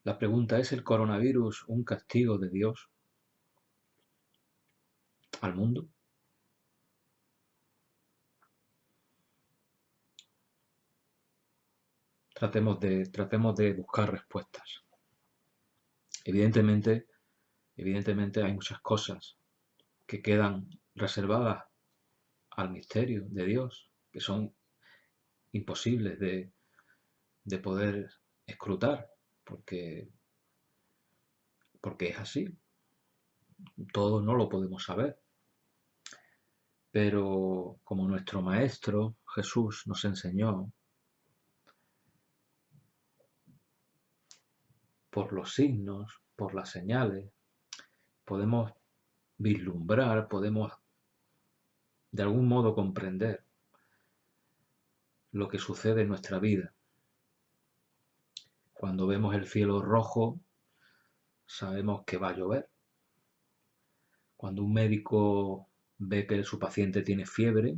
La pregunta, ¿es el coronavirus un castigo de Dios al mundo? Tratemos de buscar respuestas. Evidentemente, evidentemente hay muchas cosas que quedan reservadas al misterio de Dios, que son imposibles de poder escrutar, porque, porque es así. Todo no lo podemos saber. Pero como nuestro Maestro Jesús nos enseñó, por los signos, por las señales, podemos vislumbrar, podemos de algún modo comprender lo que sucede en nuestra vida. Cuando vemos el cielo rojo, sabemos que va a llover. Cuando un médico ve que su paciente tiene fiebre,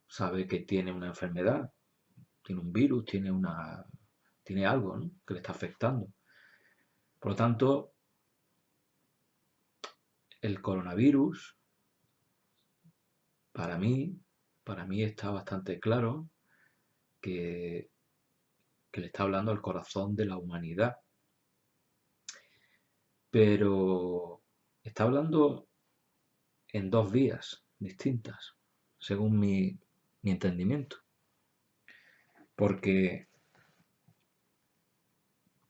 sabe que tiene una enfermedad, tiene un virus, tiene algo, ¿no?, que le está afectando. Por lo tanto, el coronavirus, para mí, para mí está bastante claro que, que le está hablando al corazón de la humanidad. Pero está hablando en dos vías distintas, según mi entendimiento. Porque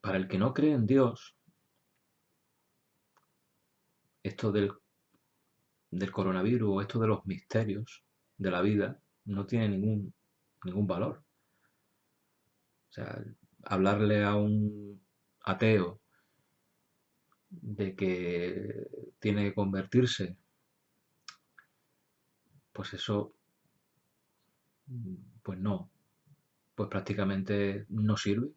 para el que no cree en Dios, esto del coronavirus o esto de los misterios de la vida no tiene ningún valor. O sea, hablarle a un ateo de que tiene que convertirse, pues eso, pues no, pues prácticamente no sirve,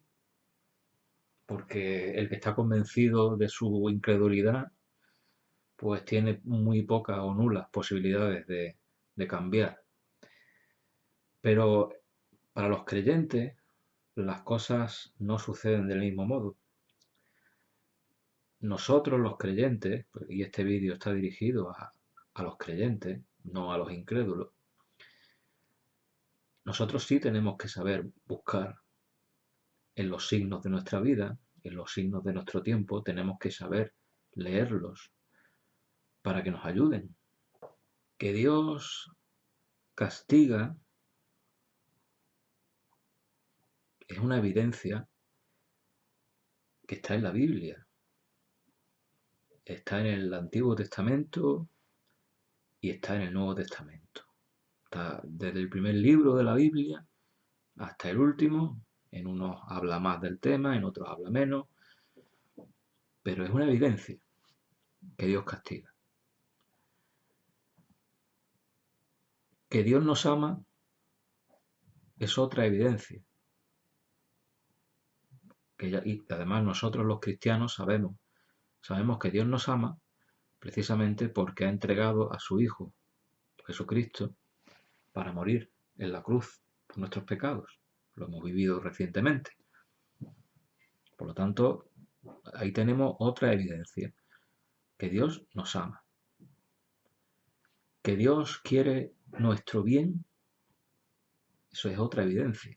porque el que está convencido de su incredulidad, pues tiene muy pocas o nulas posibilidades de cambiar. Pero para los creyentes, las cosas no suceden del mismo modo. Nosotros los creyentes, y este vídeo está dirigido a los creyentes, no a los incrédulos, nosotros sí tenemos que saber buscar en los signos de nuestra vida, en los signos de nuestro tiempo, tenemos que saber leerlos para que nos ayuden. Que Dios castiga es una evidencia que está en la Biblia, está en el Antiguo Testamento y está en el Nuevo Testamento. Está desde el primer libro de la Biblia hasta el último. En unos habla más del tema, en otros habla menos, pero es una evidencia que Dios castiga. Que Dios nos ama es otra evidencia. Y además nosotros los cristianos sabemos que Dios nos ama precisamente porque ha entregado a su Hijo, Jesucristo, para morir en la cruz por nuestros pecados. Lo hemos vivido recientemente. Por lo tanto, ahí tenemos otra evidencia, que Dios nos ama. Que Dios quiere nuestro bien, eso es otra evidencia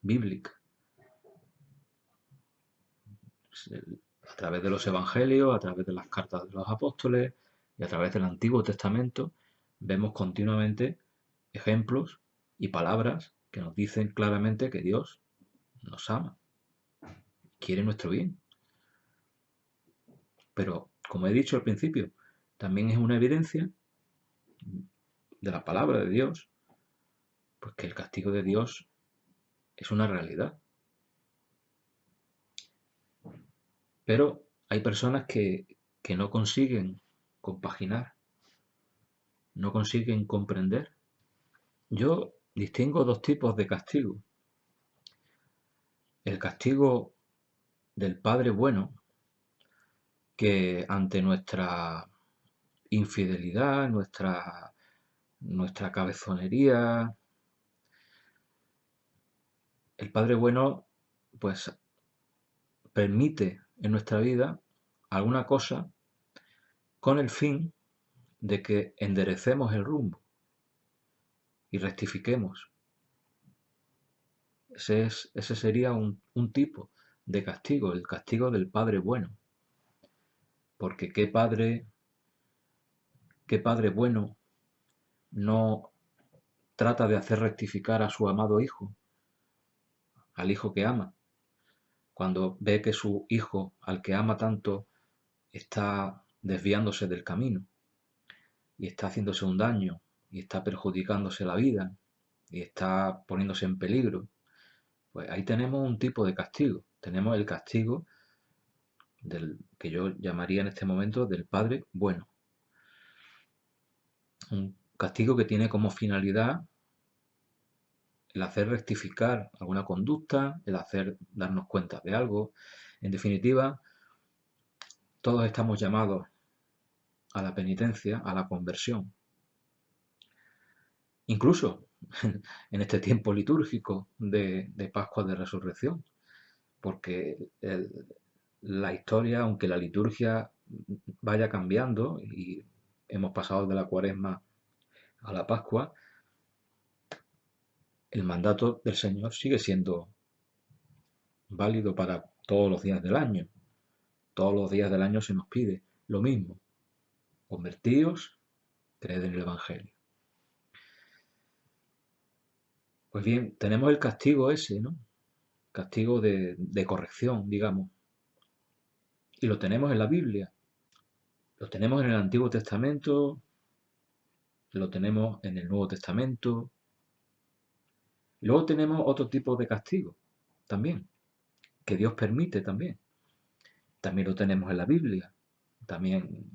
bíblica. A través de los evangelios, a través de las cartas de los apóstoles y a través del Antiguo Testamento, vemos continuamente ejemplos y palabras que nos dicen claramente que Dios nos ama, quiere nuestro bien. Pero, como he dicho al principio, también es una evidencia de la palabra de Dios, pues que el castigo de Dios es una realidad. Pero hay personas que no consiguen compaginar, no consiguen comprender. Yo distingo dos tipos de castigo. El castigo del Padre bueno, que ante nuestra infidelidad, nuestra cabezonería, el Padre bueno pues permite en nuestra vida alguna cosa con el fin de que enderecemos el rumbo y rectifiquemos. Ese sería un tipo de castigo, el castigo del Padre bueno. Porque qué padre bueno no trata de hacer rectificar a su amado hijo, al hijo que ama, cuando ve que su hijo, al que ama tanto, está desviándose del camino y está haciéndose un daño y está perjudicándose la vida y está poniéndose en peligro. Pues ahí tenemos un tipo de castigo. Tenemos el castigo del que yo llamaría en este momento del Padre bueno. Un castigo que tiene como finalidad el hacer rectificar alguna conducta, el hacer darnos cuenta de algo. En definitiva, todos estamos llamados a la penitencia, a la conversión. Incluso en este tiempo litúrgico de Pascua de Resurrección, porque la historia, aunque la liturgia vaya cambiando y hemos pasado de la Cuaresma a la Pascua, el mandato del Señor sigue siendo válido para todos los días del año. Todos los días del año se nos pide lo mismo: convertíos, creed en el Evangelio. Pues bien, tenemos el castigo ese, ¿no? Castigo de corrección, digamos. Y lo tenemos en la Biblia. Lo tenemos en el Antiguo Testamento, lo tenemos en el Nuevo Testamento. Y luego tenemos otro tipo de castigo también, que Dios permite también. También lo tenemos en la Biblia. También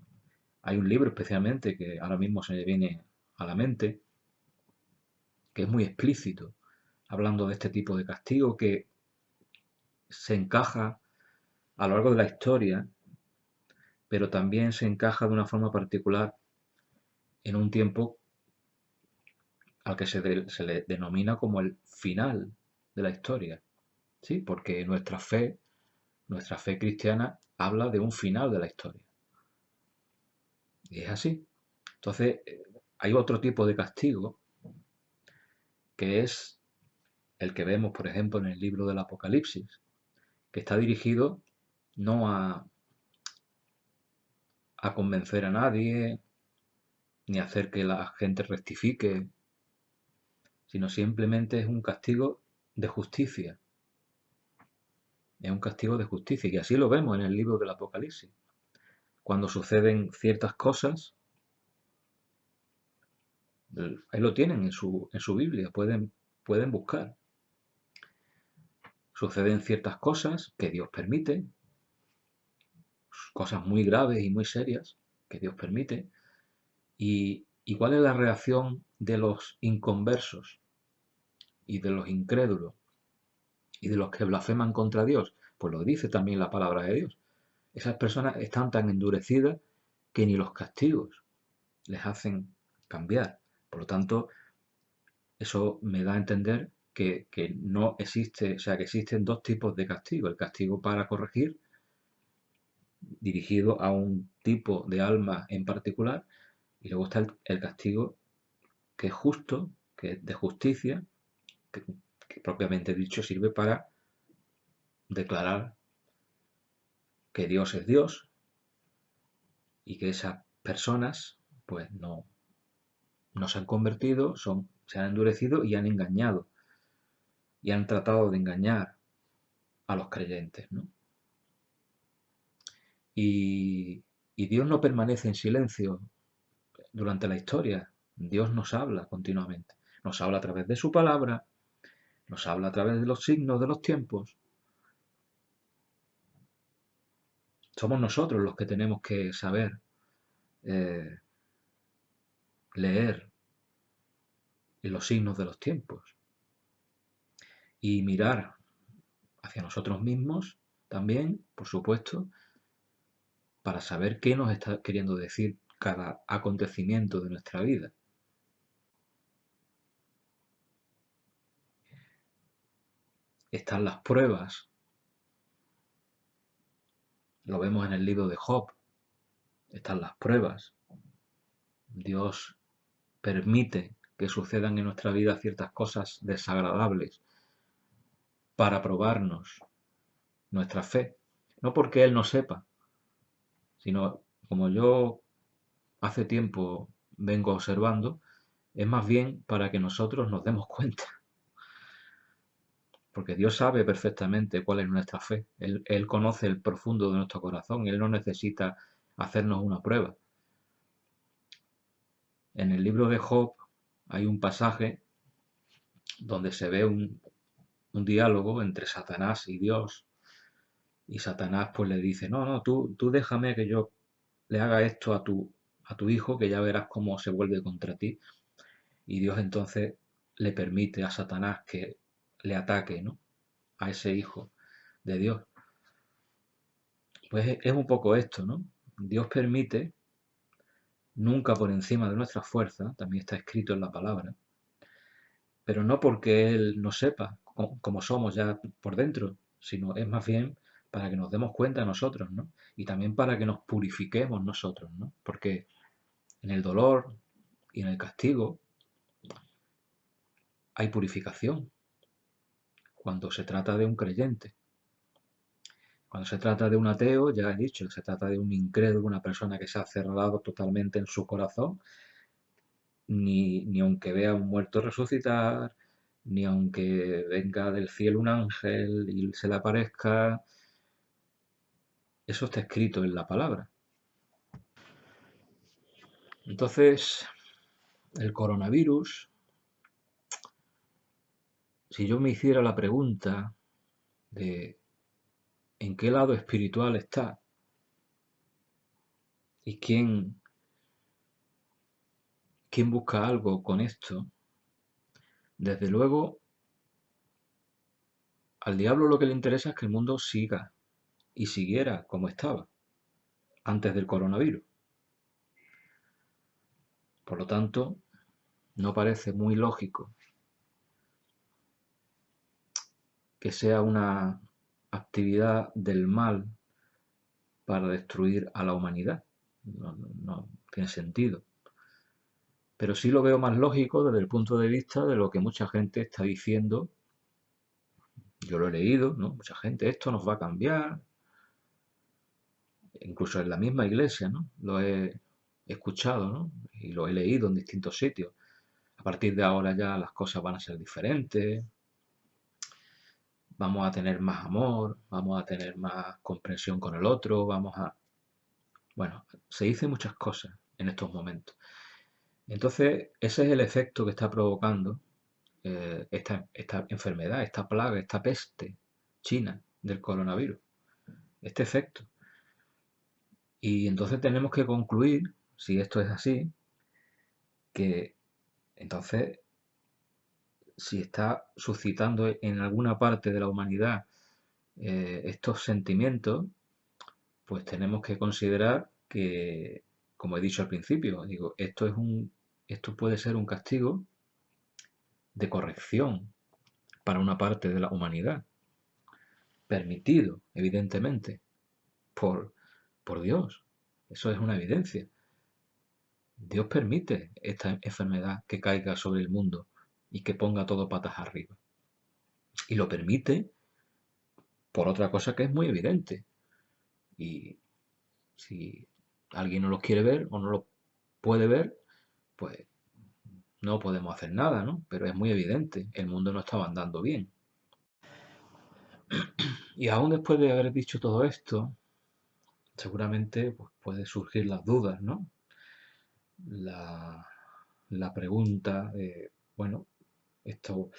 hay un libro especialmente que ahora mismo se me viene a la mente, que es muy explícito, hablando de este tipo de castigo que se encaja a lo largo de la historia, pero también se encaja de una forma particular en un tiempo al que se le denomina como el final de la historia, ¿sí? Porque nuestra fe cristiana habla de un final de la historia. Y es así. Entonces, hay otro tipo de castigo que es el que vemos, por ejemplo, en el libro del Apocalipsis, que está dirigido no a convencer a nadie, ni a hacer que la gente rectifique, sino simplemente es un castigo de justicia. Es un castigo de justicia, y así lo vemos en el libro del Apocalipsis. Cuando suceden ciertas cosas, ahí lo tienen en su Biblia, pueden buscar. Suceden ciertas cosas que Dios permite, cosas muy graves y muy serias que Dios permite. ¿Y cuál es la reacción de los inconversos y de los incrédulos y de los que blasfeman contra Dios? Pues lo dice también la palabra de Dios. Esas personas están tan endurecidas que ni los castigos les hacen cambiar. Por lo tanto, eso me da a entender que no existe, o sea, que existen dos tipos de castigo. El castigo para corregir, dirigido a un tipo de alma en particular, y luego está el castigo que es justo, que es de justicia, que propiamente dicho sirve para declarar que Dios es Dios y que esas personas pues no se han convertido, se han endurecido y han engañado y han tratado de engañar a los creyentes, ¿no? Y Dios no permanece en silencio durante la historia. Dios nos habla continuamente. Nos habla a través de su palabra, nos habla a través de los signos de los tiempos. Somos nosotros los que tenemos que saber eh, leer los signos de los tiempos y mirar hacia nosotros mismos también, por supuesto, para saber qué nos está queriendo decir cada acontecimiento de nuestra vida. Están las pruebas Lo vemos en el libro de Job. Están las pruebas. Dios permite que sucedan en nuestra vida ciertas cosas desagradables para probarnos nuestra fe. No porque Él no sepa, sino como yo hace tiempo vengo observando, es más bien para que nosotros nos demos cuenta. Porque Dios sabe perfectamente cuál es nuestra fe. Él conoce el profundo de nuestro corazón. Él no necesita hacernos una prueba. En el libro de Job hay un pasaje donde se ve un diálogo entre Satanás y Dios. Y Satanás pues le dice, no, tú déjame que yo le haga esto a tu hijo, que ya verás cómo se vuelve contra ti. Y Dios entonces le permite a Satanás que le ataque, ¿no?, a ese hijo de Dios. Pues es un poco esto, ¿no? Dios permite, nunca por encima de nuestra fuerza, también está escrito en la palabra, pero no porque Él no sepa cómo somos ya por dentro, sino es más bien para que nos demos cuenta nosotros, ¿no? Y también para que nos purifiquemos nosotros, ¿no? Porque en el dolor y en el castigo hay purificación cuando se trata de un creyente. Cuando se trata de un ateo, ya he dicho, se trata de un incrédulo, una persona que se ha cerrado totalmente en su corazón, ni aunque vea a un muerto resucitar, ni aunque venga del cielo un ángel y se le aparezca. Eso está escrito en la palabra. Entonces, el coronavirus, si yo me hiciera la pregunta de en qué lado espiritual está y quién busca algo con esto, desde luego al diablo lo que le interesa es que el mundo siga y siguiera como estaba antes del coronavirus. Por lo tanto, no parece muy lógico que sea una actividad del mal para destruir a la humanidad. No tiene sentido. Pero sí lo veo más lógico desde el punto de vista de lo que mucha gente está diciendo. Yo lo he leído, ¿no? Mucha gente, esto nos va a cambiar. Incluso en la misma iglesia, ¿no? Lo he escuchado, ¿no? Y lo he leído en distintos sitios. A partir de ahora ya las cosas van a ser diferentes. Vamos a tener más amor, vamos a tener más comprensión con el otro, Bueno, se dicen muchas cosas en estos momentos. Entonces, ese es el efecto que está provocando esta enfermedad, esta plaga, esta peste china del coronavirus. Este efecto. Y entonces tenemos que concluir, si esto es así, que entonces, si está suscitando en alguna parte de la humanidad estos sentimientos, pues tenemos que considerar que, como he dicho al principio, digo, esto puede ser un castigo de corrección para una parte de la humanidad, permitido, evidentemente, por, por Dios. Eso es una evidencia. Dios permite esta enfermedad que caiga sobre el mundo y que ponga todo patas arriba. Y lo permite por otra cosa que es muy evidente. Y si alguien no lo quiere ver o no lo puede ver, pues no podemos hacer nada, ¿no? Pero es muy evidente, el mundo no estaba andando bien. Y aún después de haber dicho todo esto, seguramente pues, puede surgir las dudas, ¿no? La, la pregunta de, bueno, esto,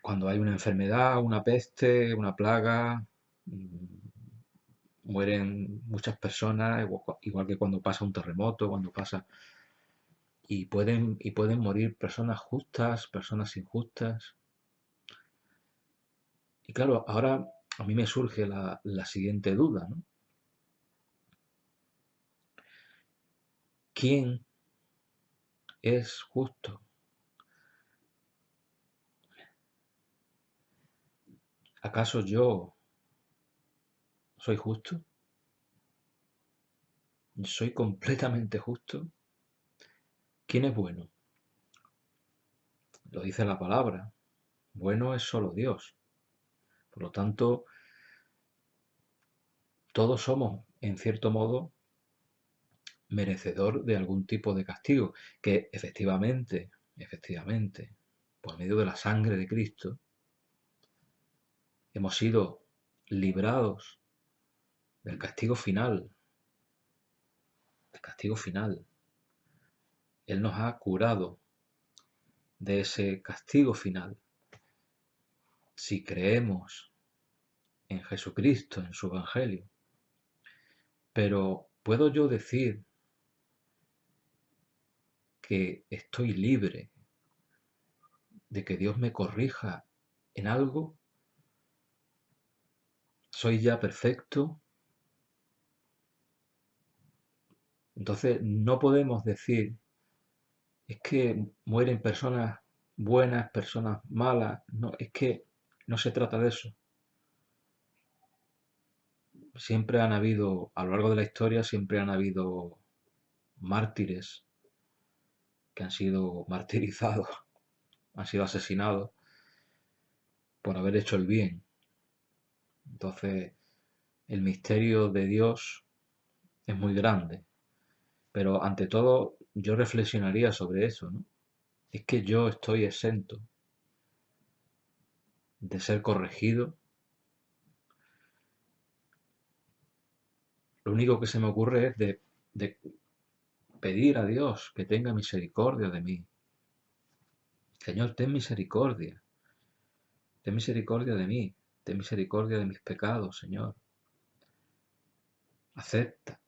cuando hay una enfermedad, una peste, una plaga, mueren muchas personas, igual que cuando pasa un terremoto, cuando pasa... Y pueden morir personas justas, personas injustas. Y claro, ahora a mí me surge la siguiente duda, ¿no? ¿Quién es justo? ¿Acaso yo ¿Soy justo? ¿Soy completamente justo? ¿Quién es bueno? Lo dice la palabra. Bueno es solo Dios. Por lo tanto, todos somos, en cierto modo, merecedor de algún tipo de castigo, que efectivamente, por medio de la sangre de Cristo, hemos sido librados del castigo final, del castigo final. Él nos ha curado de ese castigo final. Si creemos en Jesucristo, en su Evangelio. Pero ¿puedo yo decir que estoy libre de que Dios me corrija en algo? ¿Soy ya perfecto? Entonces no podemos decir, es que mueren personas buenas, personas malas. No, es que no se trata de eso. Siempre han habido, a lo largo de la historia, siempre han habido mártires que han sido martirizados, han sido asesinados por haber hecho el bien. Entonces, el misterio de Dios es muy grande, pero ante todo yo reflexionaría sobre eso, ¿no? Es que yo estoy exento de ser corregido. Lo único que se me ocurre es de pedir a Dios que tenga misericordia de mí. Señor, ten misericordia de mí, ten misericordia de mis pecados, Señor. Acepta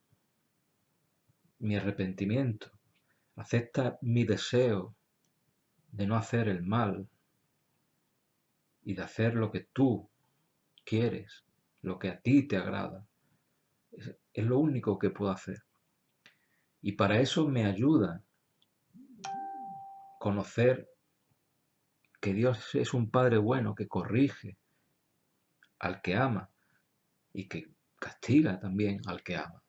mi arrepentimiento, acepta mi deseo de no hacer el mal y de hacer lo que tú quieres, lo que a ti te agrada. Es lo único que puedo hacer. Y para eso me ayuda conocer que Dios es un Padre bueno que corrige al que ama y que castiga también al que ama.